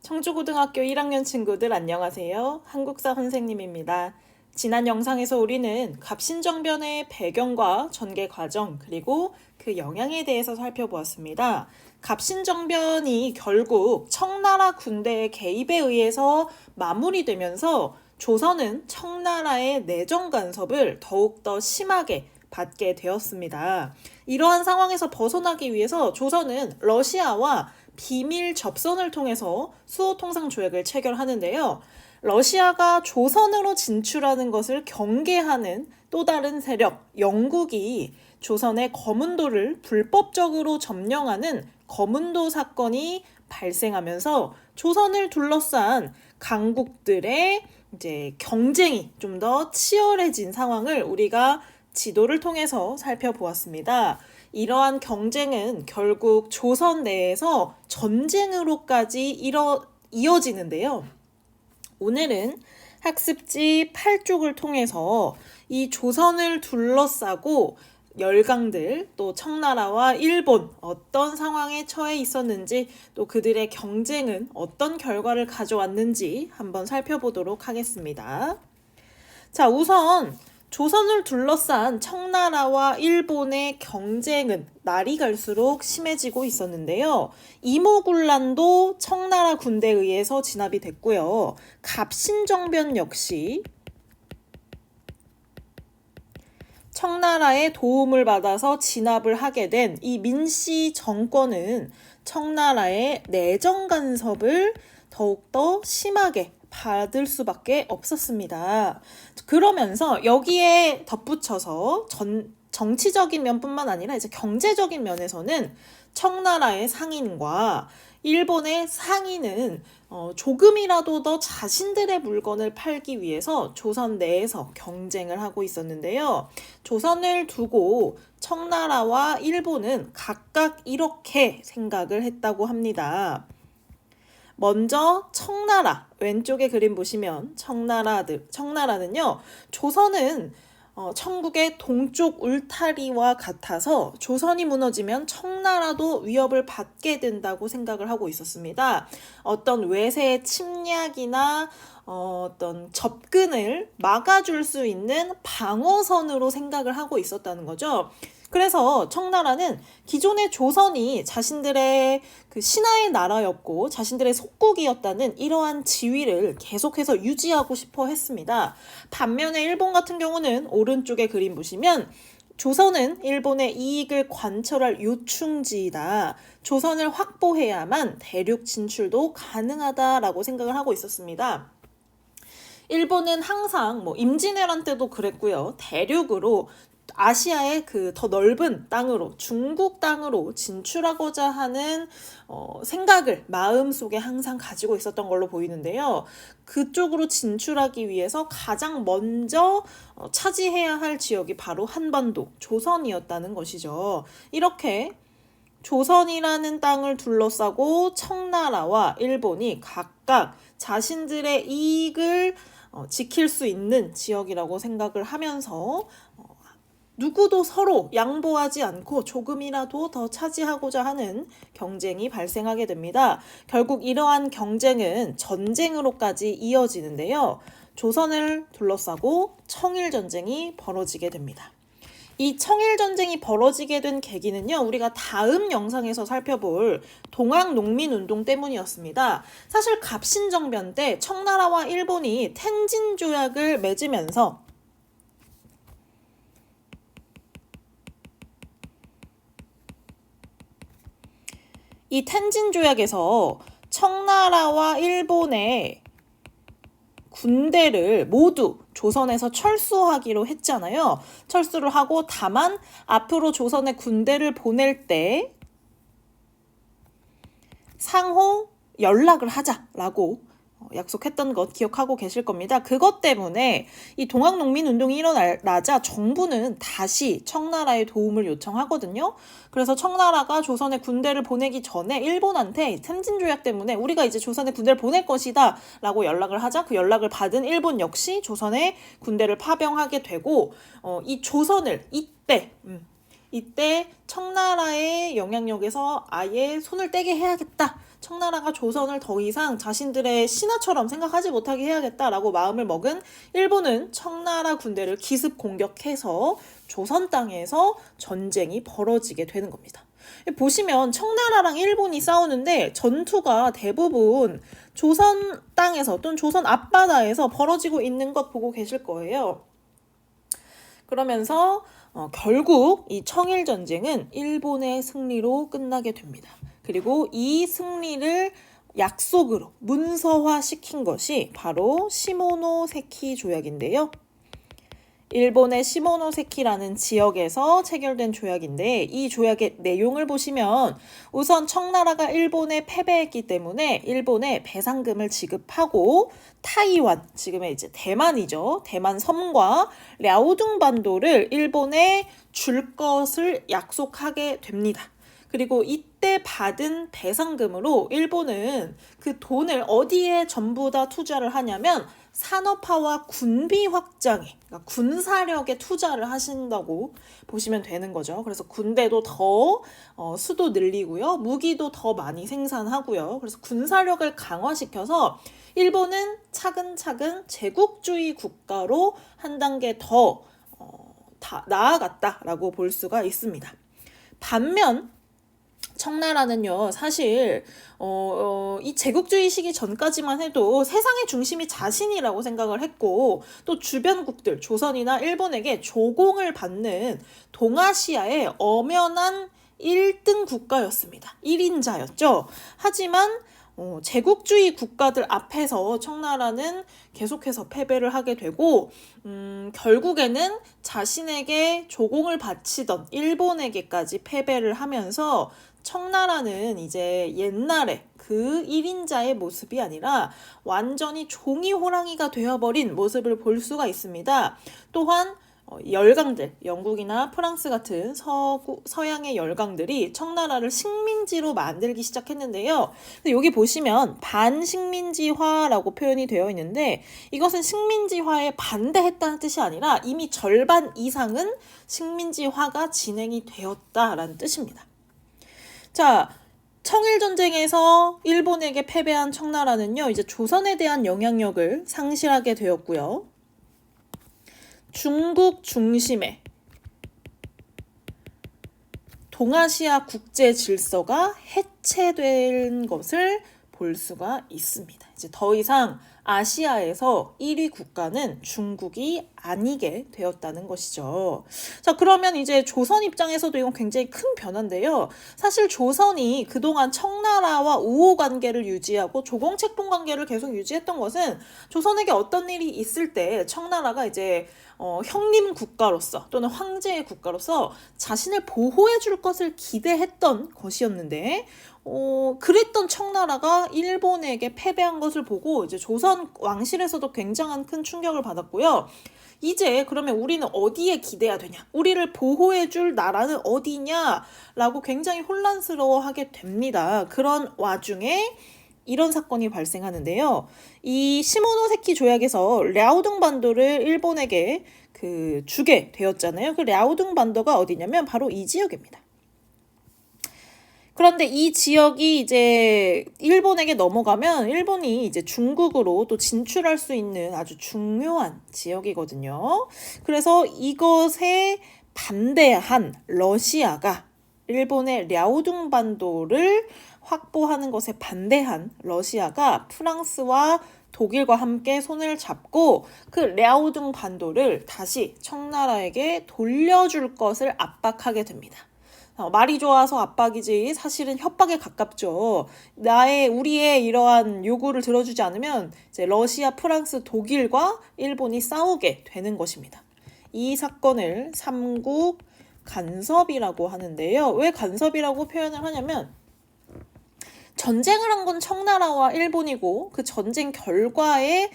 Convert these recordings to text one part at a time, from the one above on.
청주고등학교 1학년 친구들 안녕하세요. 한국사 선생님입니다. 지난 영상에서 우리는 갑신정변의 배경과 전개 과정 그리고 그 영향에 대해서 살펴보았습니다. 갑신정변이 결국 청나라 군대의 개입에 의해서 마무리되면서 조선은 청나라의 내정 간섭을 더욱더 심하게 받게 되었습니다. 이러한 상황에서 벗어나기 위해서 조선은 러시아와 비밀 접선을 통해서 수호통상조약을 체결하는데요. 러시아가 조선으로 진출하는 것을 경계하는 또 다른 세력, 영국이 조선의 거문도를 불법적으로 점령하는 거문도 사건이 발생하면서 조선을 둘러싼 강국들의 이제 경쟁이 좀 더 치열해진 상황을 우리가 지도를 통해서 살펴보았습니다. 이러한 경쟁은 결국 조선 내에서 전쟁으로까지 이어지는데요. 오늘은 학습지 8쪽을 통해서 이 조선을 둘러싸고 열강들, 또 청나라와 일본 어떤 상황에 처해 있었는지, 또 그들의 경쟁은 어떤 결과를 가져왔는지 한번 살펴보도록 하겠습니다. 자, 우선 조선을 둘러싼 청나라와 일본의 경쟁은 날이 갈수록 심해지고 있었는데요. 이모군란도 청나라 군대에 의해서 진압이 됐고요. 갑신정변 역시 청나라의 도움을 받아서 진압을 하게 된 이 민씨 정권은 청나라의 내정 간섭을 더욱더 심하게 받을 수밖에 없었습니다. 그러면서 여기에 덧붙여서 정치적인 면뿐만 아니라 이제 경제적인 면에서는 청나라의 상인과 일본의 상인은 조금이라도 더 자신들의 물건을 팔기 위해서 조선 내에서 경쟁을 하고 있었는데요. 조선을 두고 청나라와 일본은 각각 이렇게 생각을 했다고 합니다. 먼저 청나라, 왼쪽에 그림 보시면 청나라는요, 조선은 천국의 동쪽 울타리와 같아서 조선이 무너지면 청나라도 위협을 받게 된다고 생각을 하고 있었습니다. 어떤 외세의 침략이나 어떤 접근을 막아줄 수 있는 방어선으로 생각을 하고 있었다는 거죠. 그래서 청나라는 기존의 조선이 자신들의 그 신하의 나라였고 자신들의 속국이었다는 이러한 지위를 계속해서 유지하고 싶어 했습니다. 반면에 일본 같은 경우는 오른쪽에 그림 보시면 조선은 일본의 이익을 관철할 요충지이다. 조선을 확보해야만 대륙 진출도 가능하다라고 생각을 하고 있었습니다. 일본은 항상 임진왜란 때도 그랬고요. 대륙으로 아시아의 그 더 넓은 땅으로 중국 땅으로 진출하고자 하는 생각을 마음속에 항상 가지고 있었던 걸로 보이는데요. 그쪽으로 진출하기 위해서 가장 먼저 차지해야 할 지역이 바로 한반도, 조선이었다는 것이죠. 이렇게 조선이라는 땅을 둘러싸고 청나라와 일본이 각각 자신들의 이익을 지킬 수 있는 지역이라고 생각을 하면서 누구도 서로 양보하지 않고 조금이라도 더 차지하고자 하는 경쟁이 발생하게 됩니다. 결국 이러한 경쟁은 전쟁으로까지 이어지는데요. 조선을 둘러싸고 청일전쟁이 벌어지게 됩니다. 이 청일전쟁이 벌어지게 된 계기는요, 우리가 다음 영상에서 살펴볼 동학농민운동 때문이었습니다. 사실 갑신정변 때 청나라와 일본이 텐진조약을 맺으면서 이 텐진조약에서 청나라와 일본의 군대를 모두 조선에서 철수하기로 했잖아요. 철수를 하고 다만 앞으로 조선의 군대를 보낼 때 상호 연락을 하자라고 약속했던 것 기억하고 계실 겁니다. 그것 때문에 이 동학농민운동이 일어나자 정부는 다시 청나라의 도움을 요청하거든요. 그래서 청나라가 조선에 군대를 보내기 전에 일본한테 텐진조약 때문에 우리가 이제 조선에 군대를 보낼 것이다 라고 연락을 하자 그 연락을 받은 일본 역시 조선에 군대를 파병하게 되고 이 조선을 이때 청나라의 영향력에서 아예 손을 떼게 해야겠다. 청나라가 조선을 더 이상 자신들의 신하처럼 생각하지 못하게 해야겠다라고 마음을 먹은 일본은 청나라 군대를 기습 공격해서 조선 땅에서 전쟁이 벌어지게 되는 겁니다. 보시면 청나라랑 일본이 싸우는데 전투가 대부분 조선 땅에서 또는 조선 앞바다에서 벌어지고 있는 것 보고 계실 거예요. 그러면서 결국 이 청일전쟁은 일본의 승리로 끝나게 됩니다. 그리고 이 승리를 약속으로 문서화시킨 것이 바로 시모노세키 조약인데요. 일본의 시모노세키라는 지역에서 체결된 조약인데 이 조약의 내용을 보시면 우선 청나라가 일본에 패배했기 때문에 일본에 배상금을 지급하고 타이완, 지금의 이제 대만이죠. 대만 섬과 랴오둥 반도를 일본에 줄 것을 약속하게 됩니다. 그리고 이때 받은 배상금으로 일본은 그 돈을 어디에 전부 다 투자를 하냐면 산업화와 군비 확장에, 그러니까 군사력에 투자를 하신다고 보시면 되는 거죠. 그래서 군대도 더 수도 늘리고요. 무기도 더 많이 생산하고요. 그래서 군사력을 강화시켜서 일본은 차근차근 제국주의 국가로 한 단계 더 나아갔다라고 볼 수가 있습니다. 반면 청나라는요, 사실 이 제국주의 시기 전까지만 해도 세상의 중심이 자신이라고 생각을 했고 또 주변국들, 조선이나 일본에게 조공을 받는 동아시아의 엄연한 1등 국가였습니다. 1인자였죠. 하지만 제국주의 국가들 앞에서 청나라는 계속해서 패배를 하게 되고 결국에는 자신에게 조공을 바치던 일본에게까지 패배를 하면서 청나라는 이제 옛날에 그 1인자의 모습이 아니라 완전히 종이 호랑이가 되어버린 모습을 볼 수가 있습니다. 또한 열강들, 영국이나 프랑스 같은 서양의 열강들이 청나라를 식민지로 만들기 시작했는데요. 여기 보시면 반식민지화라고 표현이 되어 있는데 이것은 식민지화에 반대했다는 뜻이 아니라 이미 절반 이상은 식민지화가 진행이 되었다라는 뜻입니다. 자, 청일전쟁에서 일본에게 패배한 청나라는요, 이제 조선에 대한 영향력을 상실하게 되었고요. 중국 중심의 동아시아 국제 질서가 해체된 것을 볼 수가 있습니다. 이제 더 이상 아시아에서 1위 국가는 중국이 아니게 되었다는 것이죠. 자, 그러면 이제 조선 입장에서도 이건 굉장히 큰 변화인데요. 사실 조선이 그동안 청나라와 우호 관계를 유지하고 조공책봉 관계를 계속 유지했던 것은 조선에게 어떤 일이 있을 때 청나라가 이제 형님 국가로서 또는 황제의 국가로서 자신을 보호해 줄 것을 기대했던 것이었는데 그랬던 청나라가 일본에게 패배한 것을 보고 이제 조선 왕실에서도 굉장한 큰 충격을 받았고요. 이제 그러면 우리는 어디에 기대야 되냐? 우리를 보호해줄 나라는 어디냐라고 굉장히 혼란스러워하게 됩니다. 그런 와중에 이런 사건이 발생하는데요. 이 시모노세키 조약에서 랴오둥 반도를 일본에게 주게 되었잖아요. 그 랴오둥 반도가 어디냐면 바로 이 지역입니다. 그런데 이 지역이 이제 일본에게 넘어가면 일본이 이제 중국으로 또 진출할 수 있는 아주 중요한 지역이거든요. 그래서 이것에 반대한 러시아가 일본의 랴오둥 반도를 확보하는 것에 반대한 러시아가 프랑스와 독일과 함께 손을 잡고 그 랴오둥 반도를 다시 청나라에게 돌려줄 것을 압박하게 됩니다. 말이 좋아서 압박이지 사실은 협박에 가깝죠. 우리의 이러한 요구를 들어주지 않으면 이제 러시아, 프랑스, 독일과 일본이 싸우게 되는 것입니다. 이 사건을 삼국 간섭이라고 하는데요. 왜 간섭이라고 표현을 하냐면 전쟁을 한 건 청나라와 일본이고 그 전쟁 결과에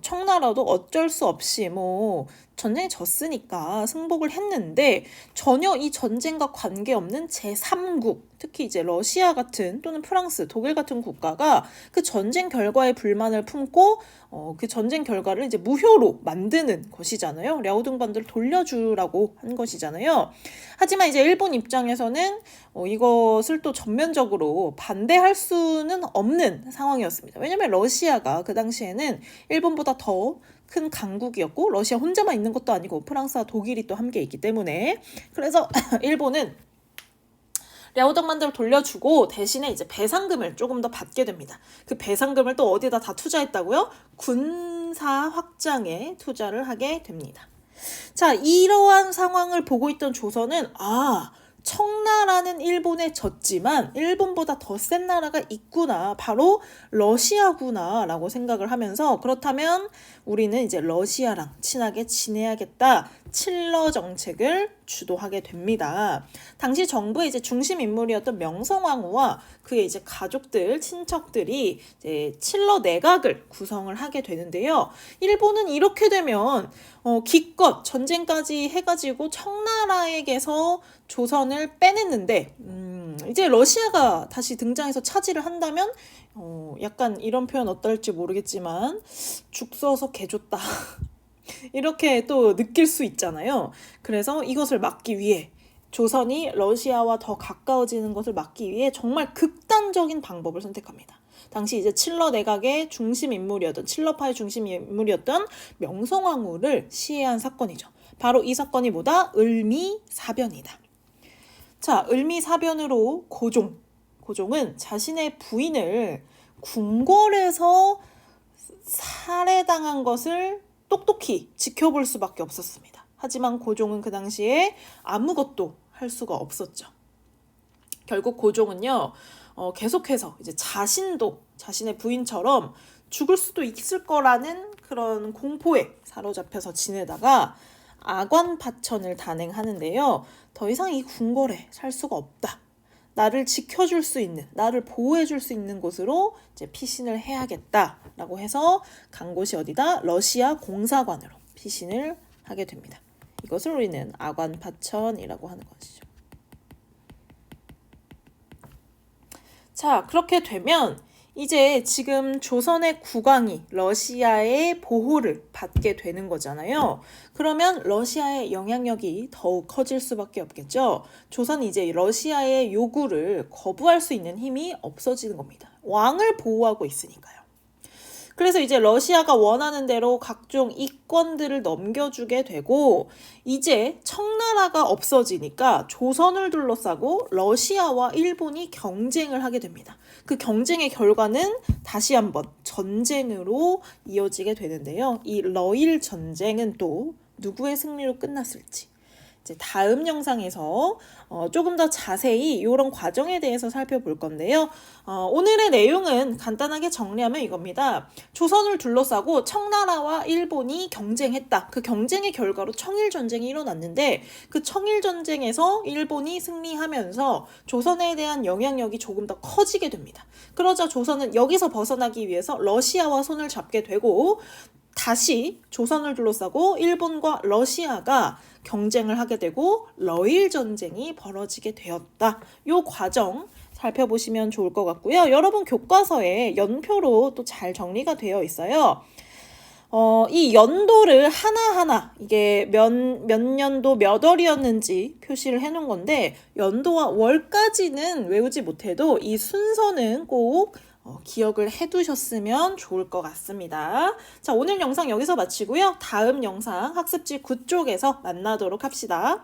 청나라도 어쩔 수 없이 뭐 전쟁에 졌으니까 승복을 했는데 전혀 이 전쟁과 관계없는 제3국, 특히 이제 러시아 같은 또는 프랑스, 독일 같은 국가가 그 전쟁 결과에 불만을 품고 그 전쟁 결과를 이제 무효로 만드는 것이잖아요. 랴오둥반도를 돌려주라고 한 것이잖아요. 하지만 이제 일본 입장에서는 이것을 또 전면적으로 반대할 수는 없는 상황이었습니다. 왜냐하면 러시아가 그 당시에는 일본보다 더 큰 강국이었고 러시아 혼자만 있는 것도 아니고 프랑스와 독일이 또 함께 있기 때문에 그래서 일본은 랴오둥반도를 돌려주고 대신에 이제 배상금을 조금 더 받게 됩니다. 그 배상금을 또 어디다 다 투자했다고요? 군사 확장에 투자를 하게 됩니다. 자, 이러한 상황을 보고 있던 조선은 청나라는 일본에 졌지만 일본보다 더 센 나라가 있구나. 바로 러시아구나 라고 생각을 하면서 그렇다면 우리는 이제 러시아랑 친하게 지내야겠다. 칠러 정책을 주도하게 됩니다. 당시 정부의 이제 중심 인물이었던 명성황후와 그의 이제 가족들, 친척들이 이제 칠러 내각을 구성을 하게 되는데요. 일본은 이렇게 되면 기껏 전쟁까지 해가지고 청나라에게서 조선을 빼냈는데 이제 러시아가 다시 등장해서 차지를 한다면 약간 이런 표현 어떨지 모르겠지만 죽 써서 개줬다. 이렇게 또 느낄 수 있잖아요. 그래서 이것을 막기 위해 조선이 러시아와 더 가까워지는 것을 막기 위해 정말 극단적인 방법을 선택합니다. 당시 이제 칠러 내각의 중심 인물이었던 칠러파의 중심 인물이었던 명성황후를 시해한 사건이죠. 바로 이 사건이 뭐다? 을미사변이다. 자, 을미사변으로 고종은 자신의 부인을 궁궐에서 살해당한 것을 똑똑히 지켜볼 수밖에 없었습니다. 하지만 고종은 그 당시에 아무것도 할 수가 없었죠. 결국 고종은요, 계속해서 이제 자신도 자신의 부인처럼 죽을 수도 있을 거라는 그런 공포에 사로잡혀서 지내다가 아관파천을 단행하는데요. 더 이상 이 궁궐에 살 수가 없다. 나를 지켜줄 수 있는, 나를 보호해줄 수 있는 곳으로 이제 피신을 해야겠다라고 해서 간 곳이 어디다? 러시아 공사관으로 피신을 하게 됩니다. 이것을 우리는 아관파천이라고 하는 것이죠. 자, 그렇게 되면 이제 지금 조선의 국왕이 러시아의 보호를 받게 되는 거잖아요. 그러면 러시아의 영향력이 더욱 커질 수밖에 없겠죠. 조선이 이제 러시아의 요구를 거부할 수 있는 힘이 없어지는 겁니다. 왕을 보호하고 있으니까요. 그래서 이제 러시아가 원하는 대로 각종 이권들을 넘겨주게 되고 이제 청나라가 없어지니까 조선을 둘러싸고 러시아와 일본이 경쟁을 하게 됩니다. 그 경쟁의 결과는 다시 한번 전쟁으로 이어지게 되는데요. 이 러일 전쟁은 또 누구의 승리로 끝났을지 이제 다음 영상에서 조금 더 자세히 이런 과정에 대해서 살펴볼 건데요. 오늘의 내용은 간단하게 정리하면 이겁니다. 조선을 둘러싸고 청나라와 일본이 경쟁했다. 그 경쟁의 결과로 청일전쟁이 일어났는데 그 청일전쟁에서 일본이 승리하면서 조선에 대한 영향력이 조금 더 커지게 됩니다. 그러자 조선은 여기서 벗어나기 위해서 러시아와 손을 잡게 되고 다시 조선을 둘러싸고 일본과 러시아가 경쟁을 하게 되고 러일 전쟁이 벌어지게 되었다. 이 과정 살펴보시면 좋을 것 같고요. 여러분 교과서에 연표로 또 잘 정리가 되어 있어요. 이 연도를 하나하나 이게 몇 년도 몇 월이었는지 표시를 해놓은 건데 연도와 월까지는 외우지 못해도 이 순서는 꼭 기억을 해두셨으면 좋을 것 같습니다. 자, 오늘 영상 여기서 마치고요. 다음 영상 학습지 9쪽에서 만나도록 합시다.